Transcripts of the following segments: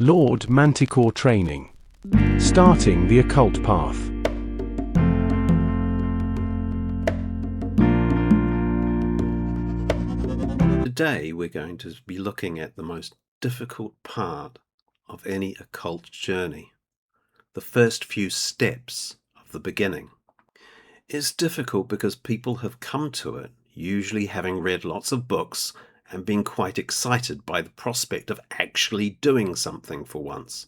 Lord Manticore Training. Starting the Occult Path. Today we're going to be looking at the most difficult part of any occult journey, the first few steps of the beginning. It's difficult because people have come to it usually having read lots of books and been quite excited by the prospect of actually doing something for once.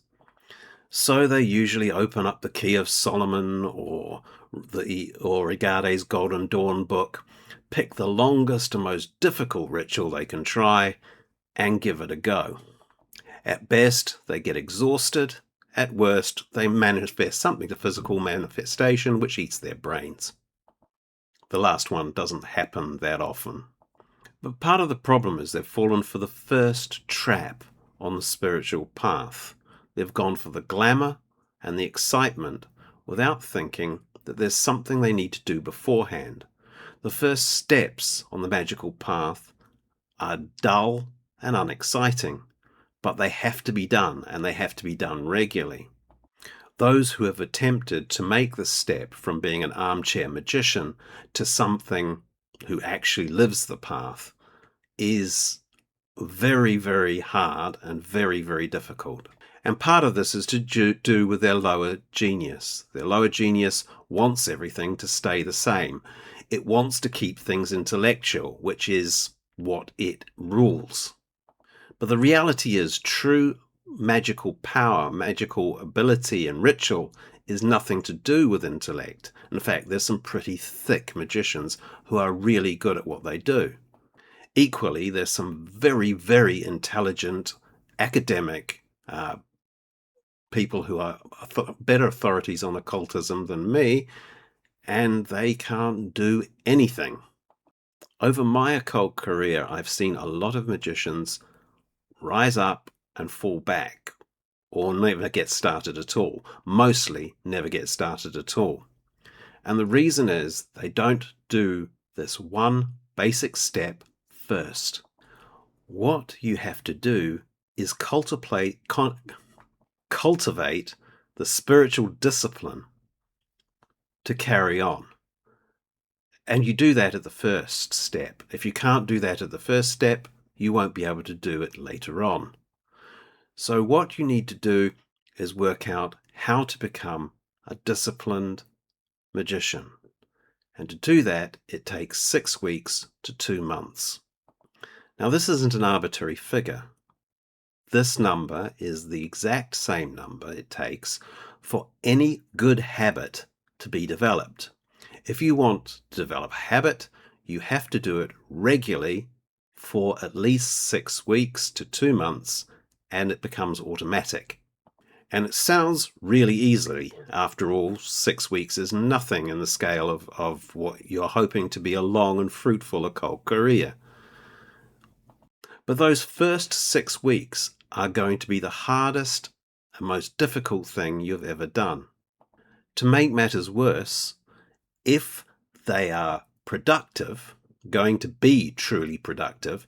So they usually open up the Key of Solomon or Regarde's Golden Dawn book, pick the longest and most difficult ritual they can try, and give it a go. At best, they get exhausted. At worst, they manifest something to physical manifestation which eats their brains. The last one doesn't happen that often. But part of the problem is they've fallen for the first trap on the spiritual path. They've gone for the glamour and the excitement without thinking that there's something they need to do beforehand. The first steps on the magical path are dull and unexciting, but they have to be done, and they have to be done regularly. Those who have attempted to make the step from being an armchair magician to something who actually lives the path is very, very hard and very, very difficult. And part of this is to do with their lower genius. Their lower genius wants everything to stay the same. It wants to keep things intellectual, which is what it rules. But the reality is true magical power, magical ability and ritual is nothing to do with intellect. In fact, there's some pretty thick magicians who are really good at what they do. Equally, there's some very, very intelligent academic people who are better authorities on occultism than me, and they can't do anything. Over my occult career, I've seen a lot of magicians rise up and fall back, or never get started at all. Mostly never get started at all. And the reason is they don't do this one basic step first. What you have to do is cultivate the spiritual discipline to carry on. And you do that at the first step. If you can't do that at the first step, you won't be able to do it later on. So what you need to do is work out how to become a disciplined magician. And to do that, it takes 6 weeks to 2 months. Now, this isn't an arbitrary figure. This number is the exact same number it takes for any good habit to be developed. If you want to develop a habit, you have to do it regularly for at least 6 weeks to 2 months, and it becomes automatic. And it sounds really easy. After all, 6 weeks is nothing in the scale of what you're hoping to be a long and fruitful occult career. But those first 6 weeks are going to be the hardest and most difficult thing you've ever done. To make matters worse, if they are productive, going to be truly productive,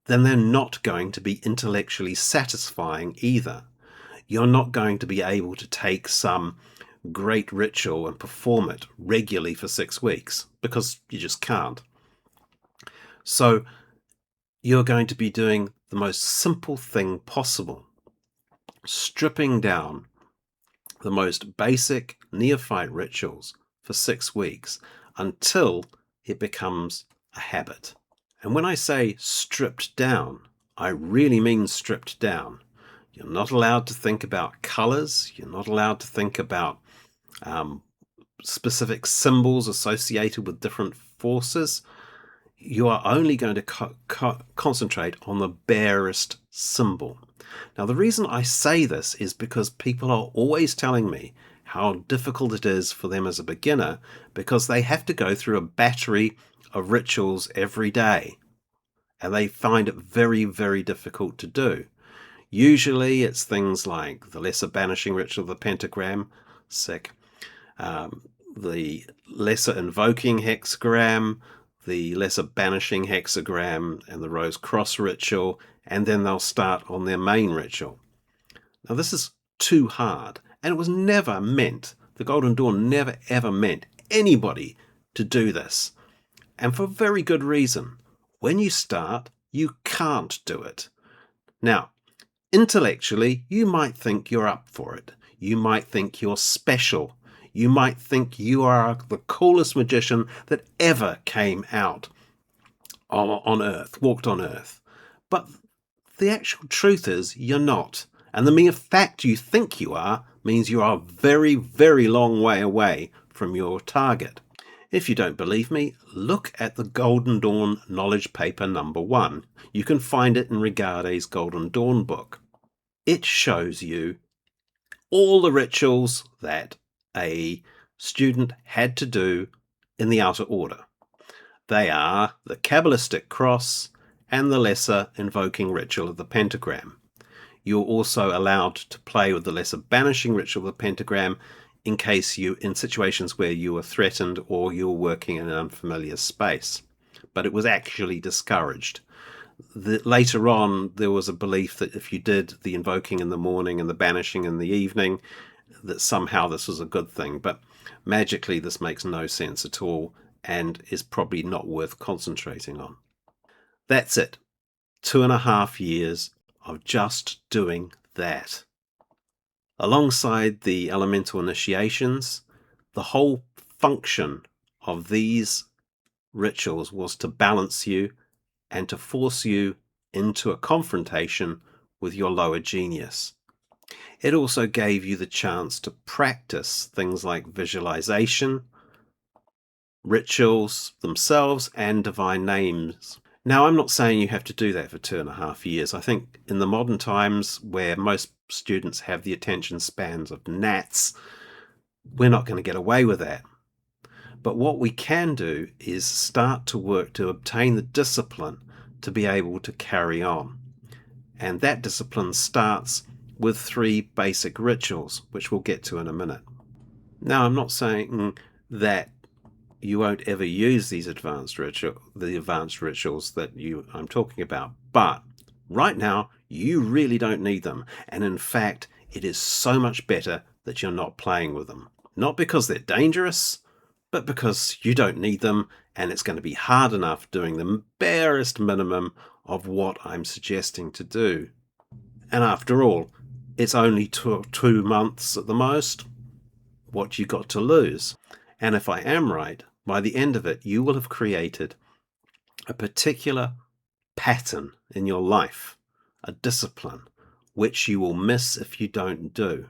then they're not going to be intellectually satisfying either. You're not going to be able to take some great ritual and perform it regularly for 6 weeks, because you just can't. So you're going to be doing the most simple thing possible, stripping down the most basic neophyte rituals for 6 weeks until it becomes a habit. And when I say stripped down, I really mean stripped down. You're not allowed to think about colors. You're not allowed to think about specific symbols associated with different forces. You are only going to concentrate on the barest symbol. Now, the reason I say this is because people are always telling me how difficult it is for them as a beginner, because they have to go through a battery of rituals every day, and they find it very, very difficult to do. Usually it's things like the lesser banishing ritual of the pentagram, the lesser invoking hexagram, the lesser banishing hexagram, and the rose cross ritual, and then they'll start on their main ritual. Now, this is too hard, and it was never meant, the Golden Dawn never ever meant anybody to do this. And for very good reason. When you start, you can't do it. Now, intellectually, you might think you're up for it. You might think you're special. You might think you are the coolest magician that ever came out on Earth, walked on Earth. But the actual truth is you're not. And the mere fact you think you are means you are a very, very long way away from your target. If you don't believe me, look at the Golden Dawn Knowledge Paper number 1. You can find it in Regarde's Golden Dawn book. It shows you all the rituals that a student had to do in the outer order. They are the cabalistic cross and the lesser invoking ritual of the pentagram. You're also allowed to play with the lesser banishing ritual of the pentagram in case in situations where you were threatened or you were working in an unfamiliar space. But it was actually discouraged. Later on, there was a belief that if you did the invoking in the morning and the banishing in the evening, that somehow this was a good thing. But magically, this makes no sense at all and is probably not worth concentrating on. That's it. 2.5 years of just doing that. Alongside the elemental initiations, the whole function of these rituals was to balance you and to force you into a confrontation with your lower genius. It also gave you the chance to practice things like visualization, rituals themselves, and divine names. Now, I'm not saying you have to do that for 2.5 years. I think in the modern times where most students have the attention spans of gnats, we're not going to get away with that. But what we can do is start to work to obtain the discipline to be able to carry on. And that discipline starts with 3 basic rituals, which we'll get to in a minute. Now, I'm not saying that you won't ever use these advanced rituals that I'm talking about, but right now you really don't need them. And in fact, it is so much better that you're not playing with them. Not because they're dangerous, but because you don't need them, and it's going to be hard enough doing the barest minimum of what I'm suggesting to do. And after all, it's only 2 months at the most. What you got to lose? And if I am right, by the end of it, you will have created a particular pattern in your life, a discipline, which you will miss if you don't do.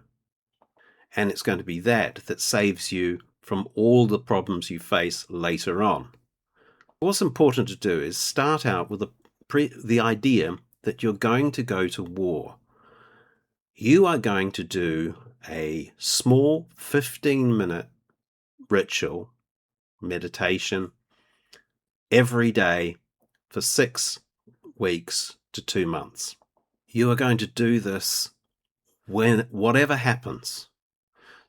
And it's going to be that saves you from all the problems you face later on. What's important to do is start out with the idea that you're going to go to war. You are going to do a small 15-minute ritual, meditation, every day for 6 weeks to 2 months. You are going to do this whatever happens.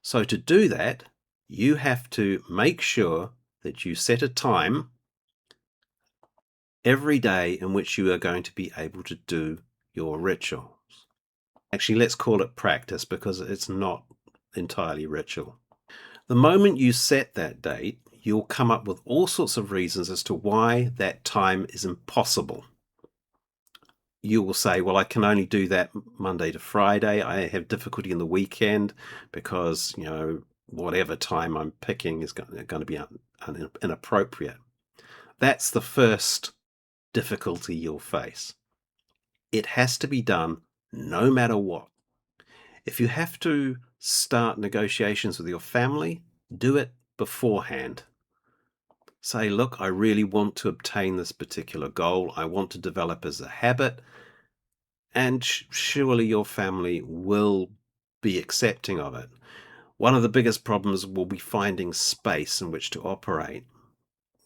So to do that, you have to make sure that you set a time every day in which you are going to be able to do your rituals. Actually, let's call it practice because it's not entirely ritual. The moment you set that date, you'll come up with all sorts of reasons as to why that time is impossible. You will say, well, I can only do that Monday to Friday. I have difficulty in the weekend because, whatever time I'm picking is going to be inappropriate. That's the first difficulty you'll face. It has to be done no matter what. If you have to start negotiations with your family, do it beforehand. Say, look, I really want to obtain this particular goal. I want to develop as a habit. And surely your family will be accepting of it. One of the biggest problems will be finding space in which to operate.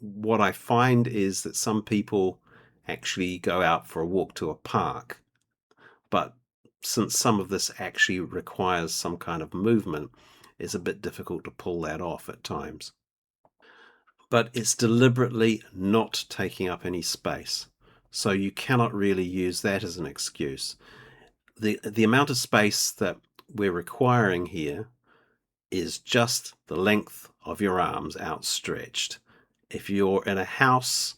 What I find is that some people actually go out for a walk to a park, but since some of this actually requires some kind of movement, it's a bit difficult to pull that off at times. But it's deliberately not taking up any space, so you cannot really use that as an excuse. The amount of space that we're requiring here is just the length of your arms outstretched. If you're in a house,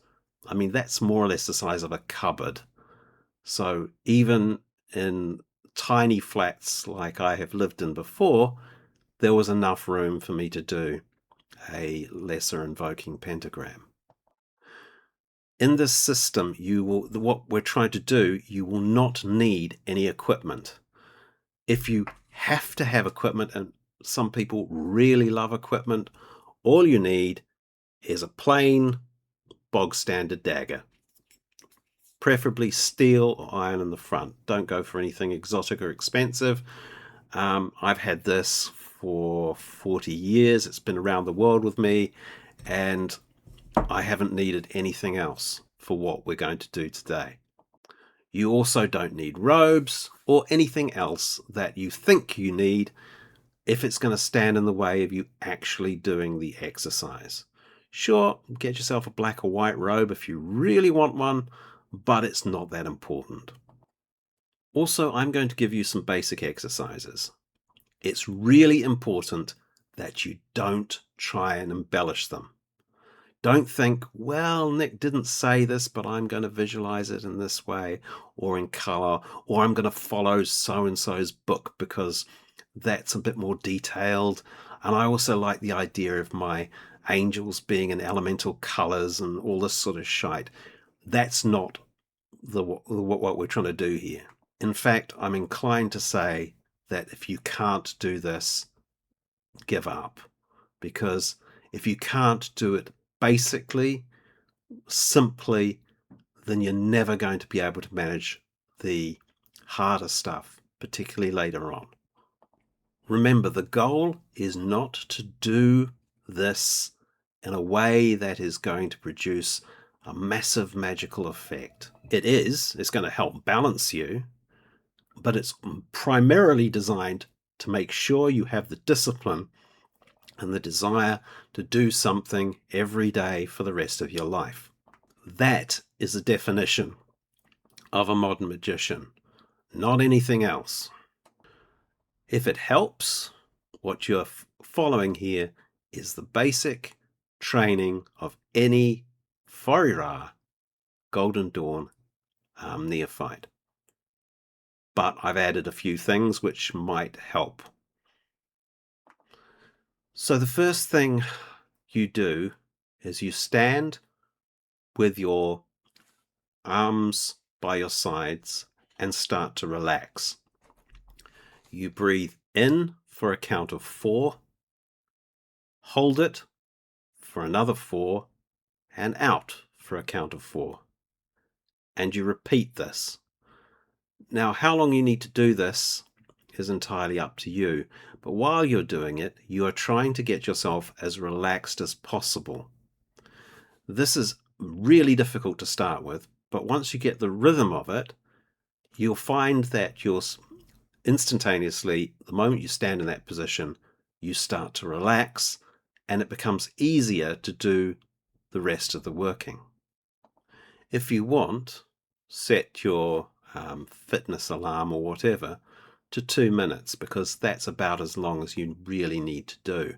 I mean, that's more or less the size of a cupboard. So even in tiny flats like I have lived in before, there was enough room for me to do a lesser invoking pentagram. In this system, what we're trying to do, you will not need any equipment. If you have to have equipment, and some people really love equipment, all you need is a plain bog standard dagger. Preferably steel or iron in the front. Don't go for anything exotic or expensive. I've had this for 40 years. It's been around the world with me, and I haven't needed anything else for what we're going to do today. You also don't need robes or anything else that you think you need if it's going to stand in the way of you actually doing the exercise. Sure, get yourself a black or white robe if you really want one, but it's not that important. Also, I'm going to give you some basic exercises. It's really important that you don't try and embellish them. Don't think, well, Nick didn't say this, but I'm going to visualize it in this way, or in color, or I'm going to follow so-and-so's book because that's a bit more detailed. And I also like the idea of my angels being in elemental colors and all this sort of shite. That's not what we're trying to do here. In fact, I'm inclined to say that if you can't do this, give up. Because if you can't do it basically, simply, then you're never going to be able to manage the harder stuff, particularly later on. Remember, the goal is not to do this in a way that is going to produce a massive magical effect. It's going to help balance you, but it's primarily designed to make sure you have the discipline and the desire to do something every day for the rest of your life. That is the definition of a modern magician, not anything else. If it helps, what you're following here is the basic training of any Farrell Golden Dawn neophyte. But I've added a few things which might help. So the first thing you do is you stand with your arms by your sides and start to relax. You breathe in for a count of 4, hold it for another 4, and out for a count of 4. And you repeat this. Now, how long you need to do this is entirely up to you, but while you're doing it, you are trying to get yourself as relaxed as possible. This is really difficult to start with, but once you get the rhythm of it, you'll find that you're instantaneously, the moment you stand in that position, you start to relax, and it becomes easier to do the rest of the working. If you want, set your fitness alarm or whatever to 2 minutes, because that's about as long as you really need to do.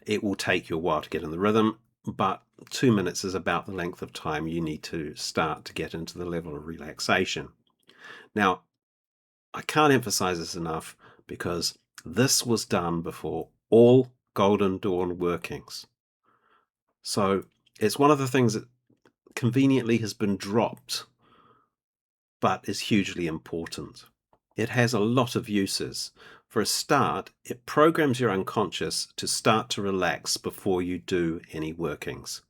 It will take you a while to get in the rhythm, but 2 minutes is about the length of time you need to start to get into the level of relaxation. Now, I can't emphasize this enough, because this was done before all Golden Dawn workings. So it's one of the things that conveniently has been dropped, but is hugely important. It has a lot of uses. For a start, it programs your unconscious to start to relax before you do any workings,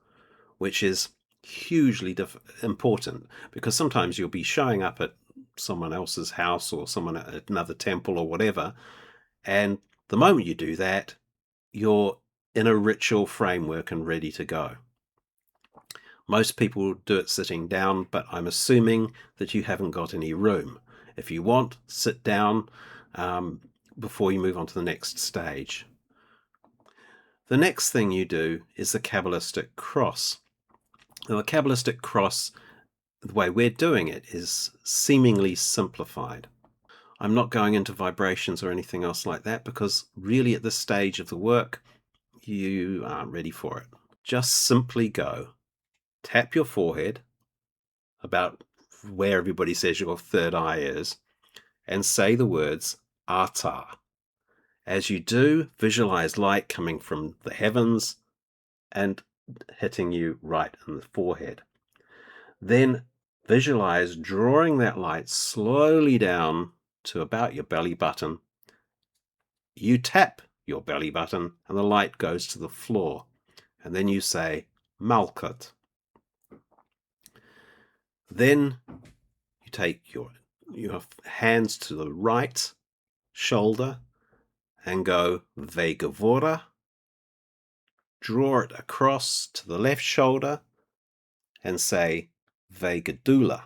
which is hugely important, because sometimes you'll be showing up at someone else's house or someone at another temple or whatever, and the moment you do that, you're in a ritual framework and ready to go. Most people do it sitting down, but I'm assuming that you haven't got any room. If you want, sit down before you move on to the next stage. The next thing you do is the cabalistic cross. Now, the cabalistic cross, the way we're doing it, is seemingly simplified. I'm not going into vibrations or anything else like that, because really at this stage of the work, you aren't ready for it. Just simply go, tap your forehead about where everybody says your third eye is, and say the words Ata. As you do, visualize light coming from the heavens and hitting you right in the forehead. Then visualize drawing that light slowly down to about your belly button. You tap your belly button and the light goes to the floor. And then you say Malkut. Then you take your hands to the right shoulder and go Vegavora. Draw it across to the left shoulder and say Vegadula.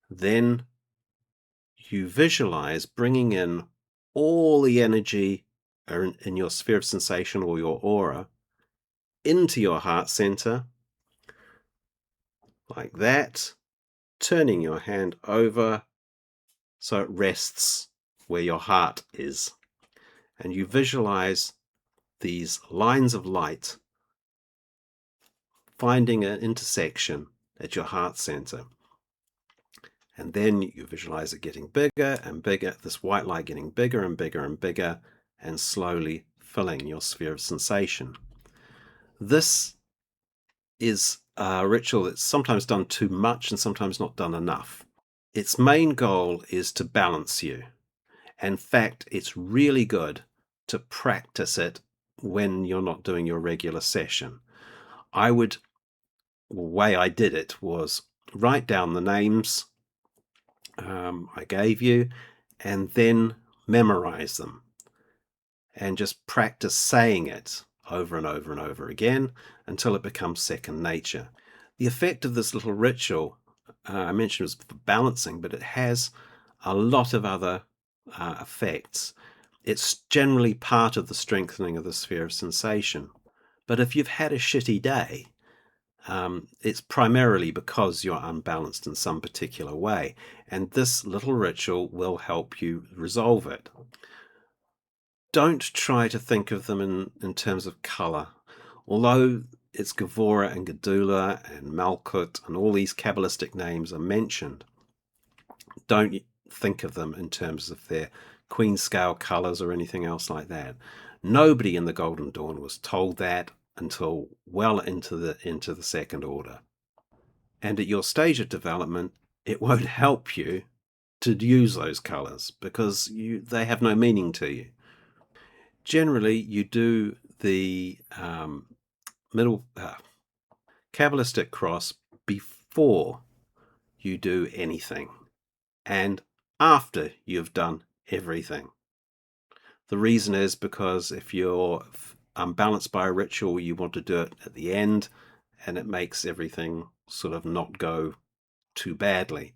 Then you visualize bringing in all the energy in your sphere of sensation or your aura into your heart center, like that, turning your hand over so it rests where your heart is. And you visualize these lines of light finding an intersection at your heart center. And then you visualize it getting bigger and bigger, this white light getting bigger and bigger and bigger, and slowly filling your sphere of sensation. This is a ritual that's sometimes done too much and sometimes not done enough. Its main goal is to balance you. In fact, it's really good to practice it when you're not doing your regular session. The way I did it was write down the names I gave you and then memorize them and just practice saying it over and over and over again until it becomes second nature. The effect of this little ritual, I mentioned, was for balancing, but it has a lot of other effects. It's generally part of the strengthening of the sphere of sensation. But if you've had a shitty day, it's primarily because you're unbalanced in some particular way, and this little ritual will help you resolve it. Don't try to think of them in terms of color. Although it's Gavora and Gadula and Malkut and all these cabalistic names are mentioned, don't think of them in terms of their queen scale colors or anything else like that. Nobody in the Golden Dawn was told that until well into the second order. And at your stage of development, it won't help you to use those colors because they have no meaning to you. Generally, you do the middle cabalistic cross before you do anything and after you've done everything. The reason is because if you're unbalanced by a ritual, you want to do it at the end, and it makes everything sort of not go too badly.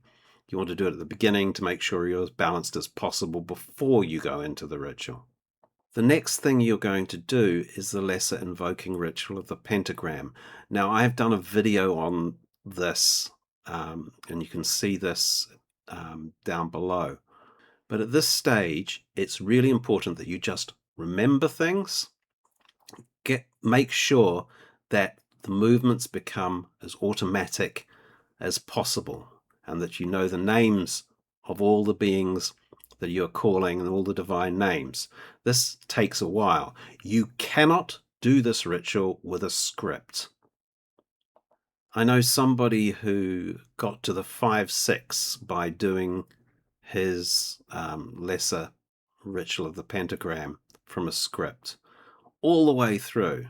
You want to do it at the beginning to make sure you're as balanced as possible before you go into the ritual. The next thing you're going to do is the lesser invoking ritual of the pentagram. Now, I've done a video on this, and you can see this down below. But at this stage, it's really important that you just remember things, make sure that the movements become as automatic as possible, and that you know the names of all the beings that you're calling and all the divine names. This takes a while. You cannot do this ritual with a script. I know somebody who got to the 5-6 by doing his lesser ritual of the pentagram from a script all the way through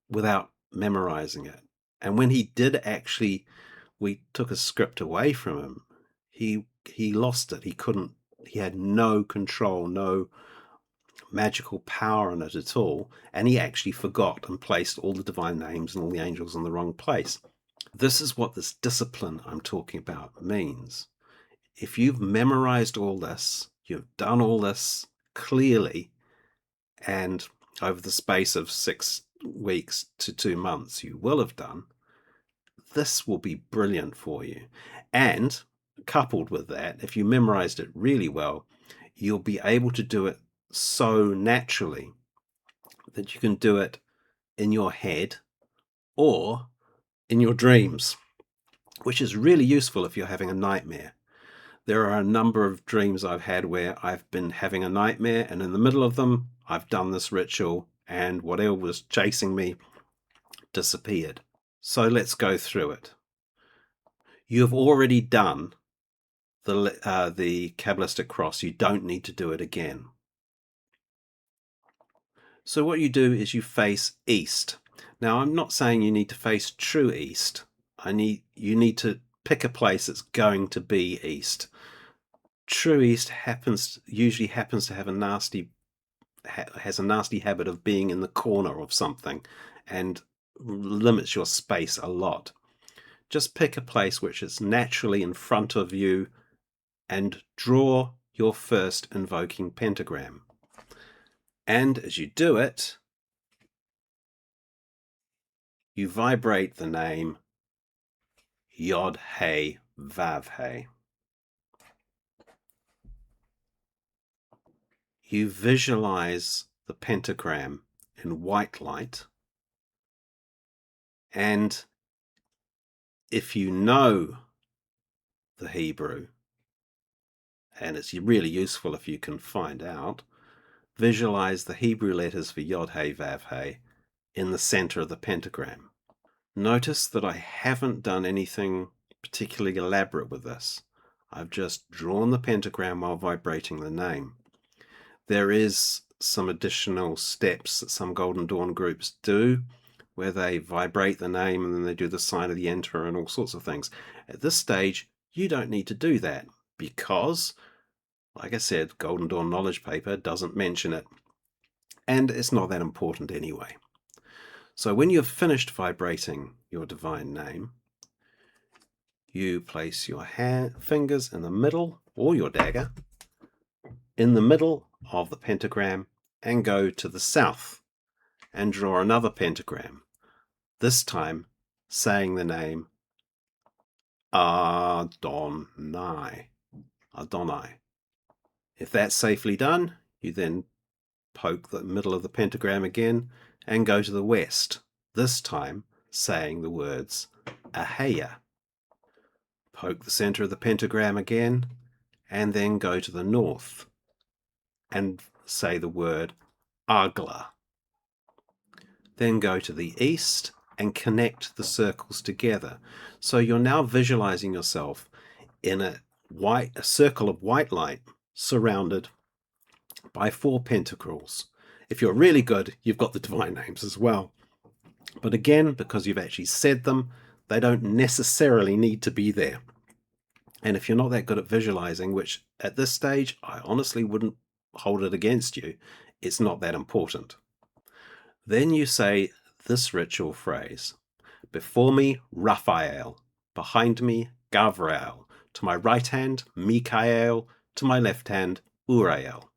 without memorizing it. And when he did actually, we took a script away from him, he lost it. He had no control, no magical power on it at all, and he actually forgot and placed all the divine names and all the angels in the wrong place. This is what this discipline I'm talking about means. If you've memorized all this, you've done all this clearly, and over the space of 6 weeks to 2 months you will have done, this will be brilliant for you. And coupled with that, if you memorized it really well, you'll be able to do it so naturally that you can do it in your head or in your dreams, which is really useful if you're having a nightmare. There are a number of dreams I've had where I've been having a nightmare, and in the middle of them, I've done this ritual, and whatever was chasing me disappeared. So let's go through it. You've already done the cabalistic cross. You don't need to do it again. So what you do is you face east. Now, I'm not saying you need to face true east. You need to pick a place that's going to be east. True east usually happens to have has a nasty habit of being in the corner of something and limits your space a lot. Just pick a place which is naturally in front of you and draw your first invoking pentagram. And as you do it, you vibrate the name Yod He Vav He. You visualize the pentagram in white light, and if you know the Hebrew, and it's really useful if you can find out, visualize the Hebrew letters for Yod He Vav He in the center of the pentagram. Notice that I haven't done anything particularly elaborate with this. I've just drawn the pentagram while vibrating the name. There is some additional steps that some Golden Dawn groups do, where they vibrate the name and then they do the sign of the enter and all sorts of things. At this stage, you don't need to do that because, like I said, Golden Dawn knowledge paper doesn't mention it, and it's not that important anyway. So when you've finished vibrating your divine name, you place your fingers in the middle, or your dagger, in the middle of the pentagram and go to the south and draw another pentagram, this time saying the name Adonai. Adonai. If that's safely done, you then poke the middle of the pentagram again and go to the west, this time saying the words Ahaya. Poke the center of the pentagram again and then go to the north and say the word Agla. Then go to the east and connect the circles together. So you're now visualizing yourself in a circle of white light surrounded by 4 pentacles. If you're really good, you've got the divine names as well. But again, because you've actually said them, they don't necessarily need to be there. And if you're not that good at visualizing, which at this stage, I honestly wouldn't hold it against you, it's not that important. Then you say this ritual phrase: before me, Raphael; behind me, Gavrael; to my right hand, Mikael; to my left hand, Uriel.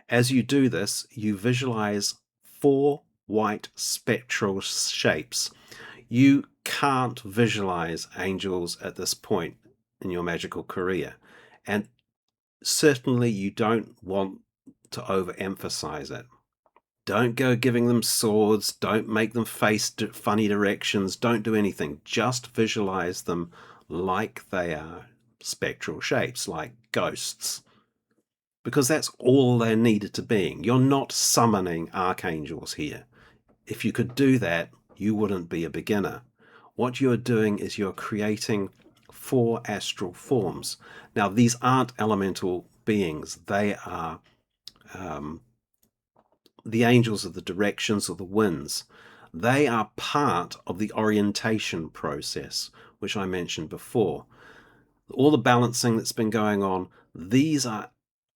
As you do this, you visualize 4 white spectral shapes. You can't visualize angels at this point in your magical career, and certainly you don't want to overemphasize it. Don't go giving them swords, don't make them face funny directions, don't do anything. Just visualize them like they are spectral shapes, like ghosts. Because that's all they're needed to be. You're not summoning archangels here. If you could do that, you wouldn't be a beginner. What you're doing is you're creating 4 astral forms. Now, these aren't elemental beings. They are the angels of the directions or the winds. They are part of the orientation process, which I mentioned before. All the balancing that's been going on, these are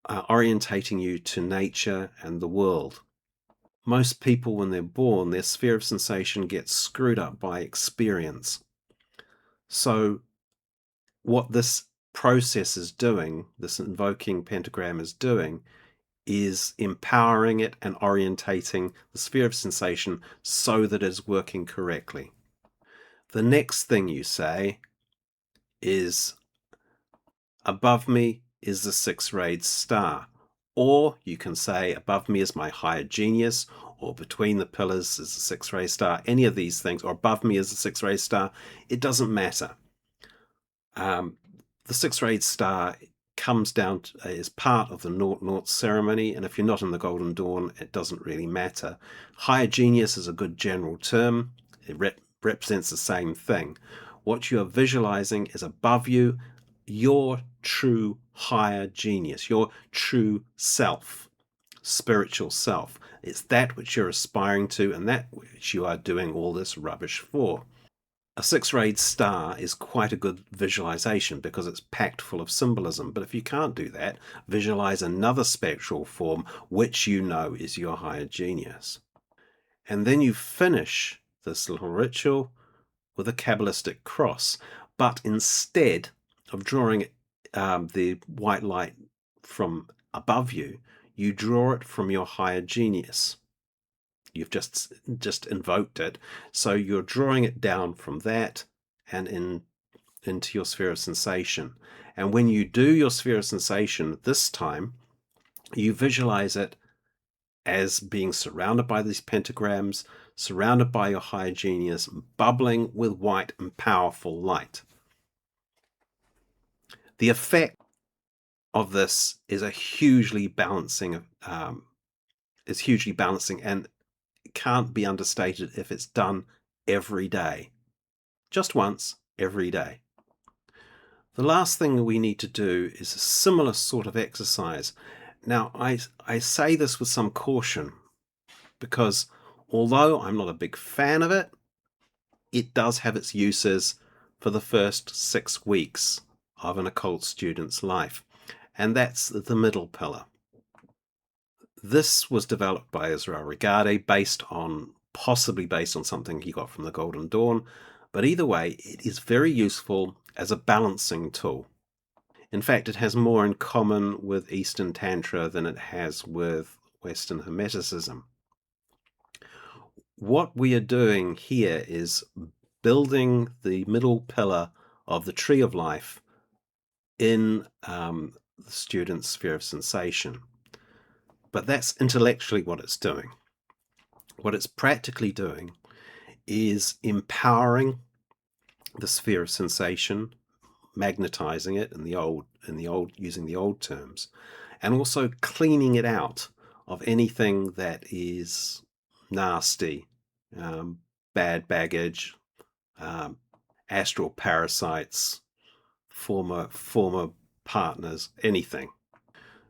orientating you to nature and the world. Most people, when they're born, their sphere of sensation gets screwed up by experience. So what this process is doing, this invoking pentagram is doing, is empowering it and orientating the sphere of sensation so that it's working correctly. The next thing you say is above me is the six-rayed star. Or you can say above me is my higher genius, or between the pillars is the six-rayed star. Any of these things, or above me is the six-rayed star. It doesn't matter. The six-rayed star comes down to, is part of the naught ceremony, and if you're not in the Golden Dawn, it doesn't really matter. Higher genius is a good general term. It represents the same thing. What you are visualizing is above you, your true higher genius, your true self, spiritual self. It's that which you're aspiring to, and that which you are doing all this rubbish for. A six-rayed star is quite a good visualization because it's packed full of symbolism. But if you can't do that, visualize another spectral form which you know is your higher genius. And then you finish this little ritual with a cabalistic cross. But instead of drawing the white light from above you, you draw it from your higher genius. You've just invoked it, so you're drawing it down from that and into your sphere of sensation. And when you do your sphere of sensation this time, you visualize it as being surrounded by these pentagrams, surrounded by your higher genius, bubbling with white and powerful light. The effect of this is hugely balancing, and can't be understated if it's done every day. Just once, every day. The last thing we need to do is a similar sort of exercise. Now, I say this with some caution because although I'm not a big fan of it, it does have its uses for the first 6 weeks of an occult student's life, and that's the middle pillar. This was developed by Israel Regardie, possibly based on something he got from the Golden Dawn, but either way, it is very useful as a balancing tool. In fact, it has more in common with Eastern Tantra than it has with Western Hermeticism. What we are doing here is building the middle pillar of the tree of life in the student's sphere of sensation. But that's intellectually what it's doing. What it's practically doing is empowering the sphere of sensation, magnetizing it using the old terms, and also cleaning it out of anything that is nasty, bad baggage, astral parasites, former partners, anything.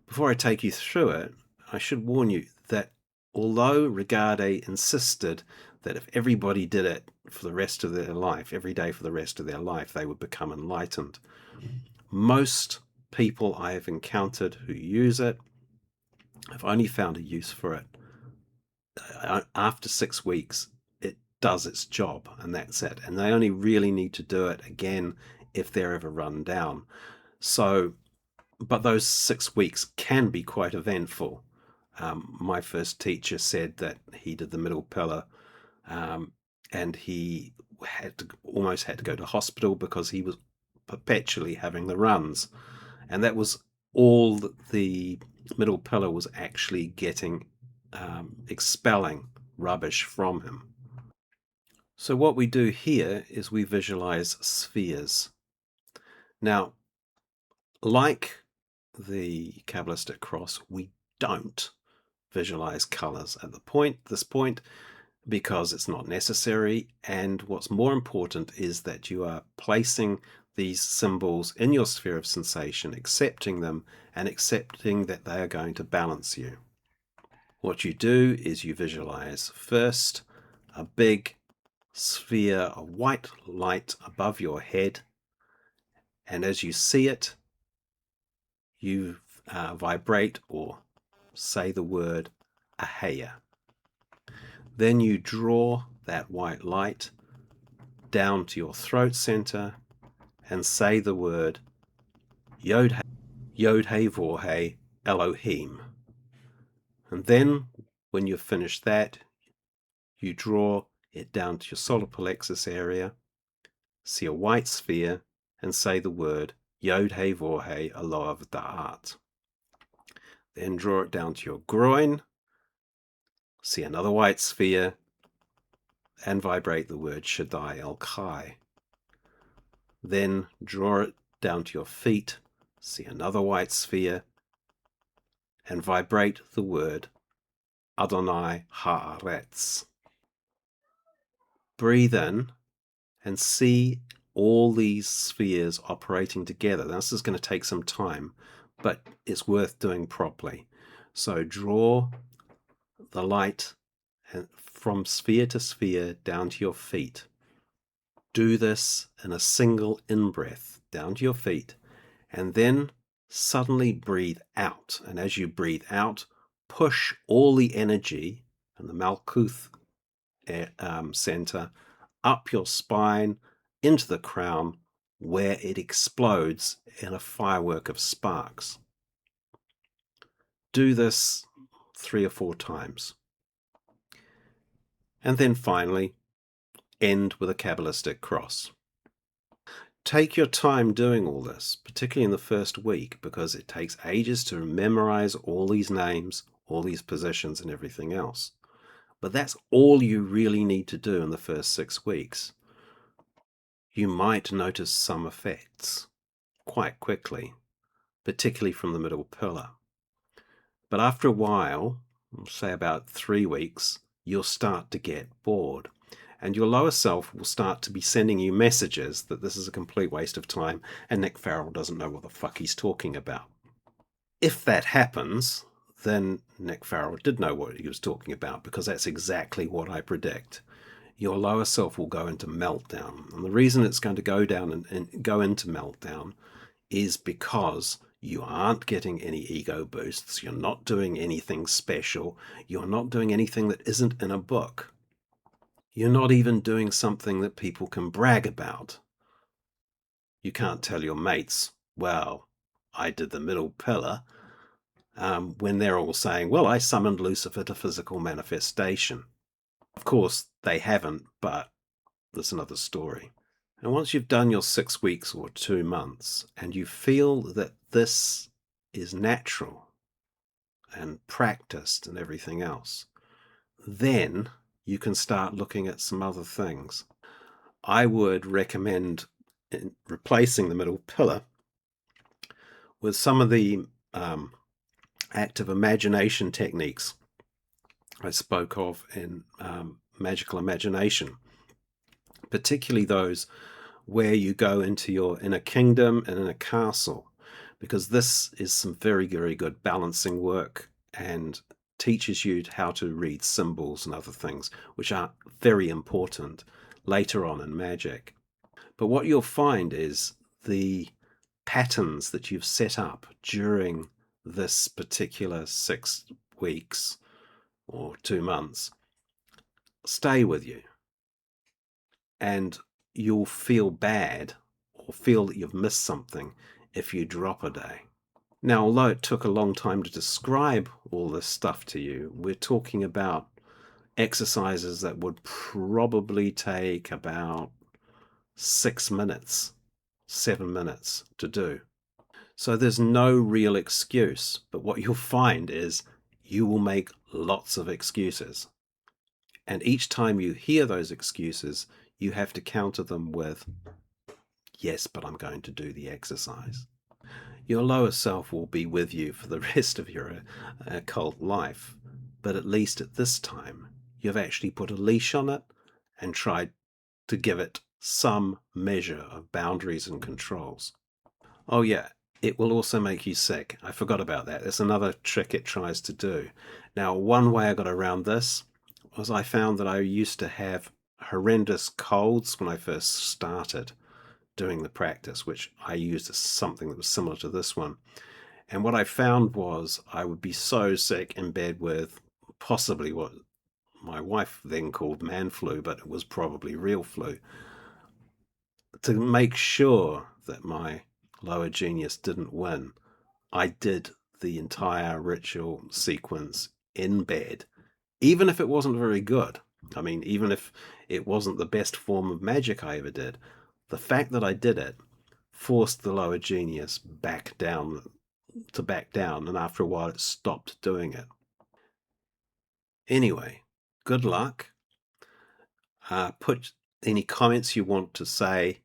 Before I take you through it, I should warn you that although Regardie insisted that if everybody did it for the rest of their life, every day for the rest of their life, they would become enlightened, most people I have encountered who use it have only found a use for it. After 6 weeks, it does its job, and that's it. And they only really need to do it again if they're ever run down. But those 6 weeks can be quite eventful. My first teacher said that he did the middle pillar, and he almost had to go to hospital because he was perpetually having the runs, and that was all that the middle pillar was actually getting, expelling rubbish from him. So what we do here is we visualize spheres. Now, like the cabalistic cross, we don't visualize colors at this point because it's not necessary, and what's more important is that you are placing these symbols in your sphere of sensation, accepting them, and accepting that they are going to balance you. What you do is you visualize first a big sphere of white light above your head, and as you see it, you vibrate or say the word Ahaya. Then you draw that white light down to your throat center and say the word Yod He Vor He Elohim. And then when you've finished that, you draw it down to your solar plexus area, see a white sphere, and say the word Yod He Vor He Eloav Da'at. Then draw it down to your groin, see another white sphere, and vibrate the word Shaddai El Kai. Then draw it down to your feet, see another white sphere, and vibrate the word Adonai Haaretz. Breathe in and see all these spheres operating together. Now, this is going to take some time, but it's worth doing properly. So draw the light from sphere to sphere down to your feet. Do this in a single in-breath down to your feet, and then suddenly breathe out. And as you breathe out, push all the energy and the Malkuth center up your spine into the crown, where it explodes in a firework of sparks. Do this 3 or 4 times. And then finally, end with a cabalistic cross. Take your time doing all this, particularly in the first week, because it takes ages to memorize all these names, all these positions, and everything else. But that's all you really need to do in the first 6 weeks. You might notice some effects quite quickly, particularly from the middle pillar. But after a while, say about 3 weeks, you'll start to get bored. And your lower self will start to be sending you messages that this is a complete waste of time and Nick Farrell doesn't know what the fuck he's talking about. If that happens, then Nick Farrell did know what he was talking about, because that's exactly what I predict. Your lower self will go into meltdown. And the reason it's going to go down and go into meltdown is because you aren't getting any ego boosts. You're not doing anything special. You're not doing anything that isn't in a book. You're not even doing something that people can brag about. You can't tell your mates, well, I did the middle pillar, when they're all saying, well, I summoned Lucifer to physical manifestation. Of course, they haven't, but that's another story. And once you've done your 6 weeks or 2 months, and you feel that this is natural and practiced and everything else, then you can start looking at some other things. I would recommend replacing the middle pillar with some of the active imagination techniques I spoke of in Magical Imagination, particularly those where you go into your inner kingdom and inner castle, because this is some very, very good balancing work and teaches you how to read symbols and other things, which are very important later on in magic. But what you'll find is the patterns that you've set up during this particular 6 weeks or 2 months stay with you, and you'll feel bad or feel that you've missed something if you drop a day. Now, although it took a long time to describe all this stuff to you, we're talking about exercises that would probably take about 6 minutes, 7 minutes to do. So there's no real excuse, but what you'll find is you will make lots of excuses. And each time you hear those excuses, you have to counter them with, yes, but I'm going to do the exercise. Your lower self will be with you for the rest of your occult life, but at least at this time, you've actually put a leash on it and tried to give it some measure of boundaries and controls. Oh yeah, it will also make you sick. I forgot about that. There's another trick it tries to do. Now, one way I got around this was I found that I used to have horrendous colds when I first started doing the practice, which I used as something that was similar to this one. And what I found was I would be so sick in bed with possibly what my wife then called man flu, but it was probably real flu. To make sure that my lower genius didn't win, I did the entire ritual sequence in bed, even if it wasn't very good. I mean, even if it wasn't the best form of magic I ever did, the fact that I did it forced the lower genius back down, and after a while it stopped doing it. Anyway, good luck. Put any comments you want to say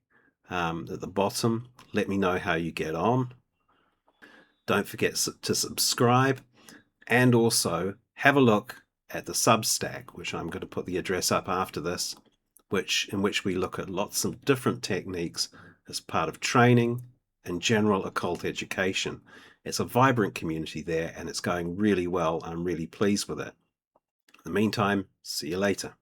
at the bottom. Let me know how you get on. Don't forget to subscribe, and also have a look at the Substack, which I'm going to put the address up after this, in which we look at lots of different techniques as part of training and general occult education. It's a vibrant community there, and it's going really well. I'm really pleased with it. In the meantime, see you later.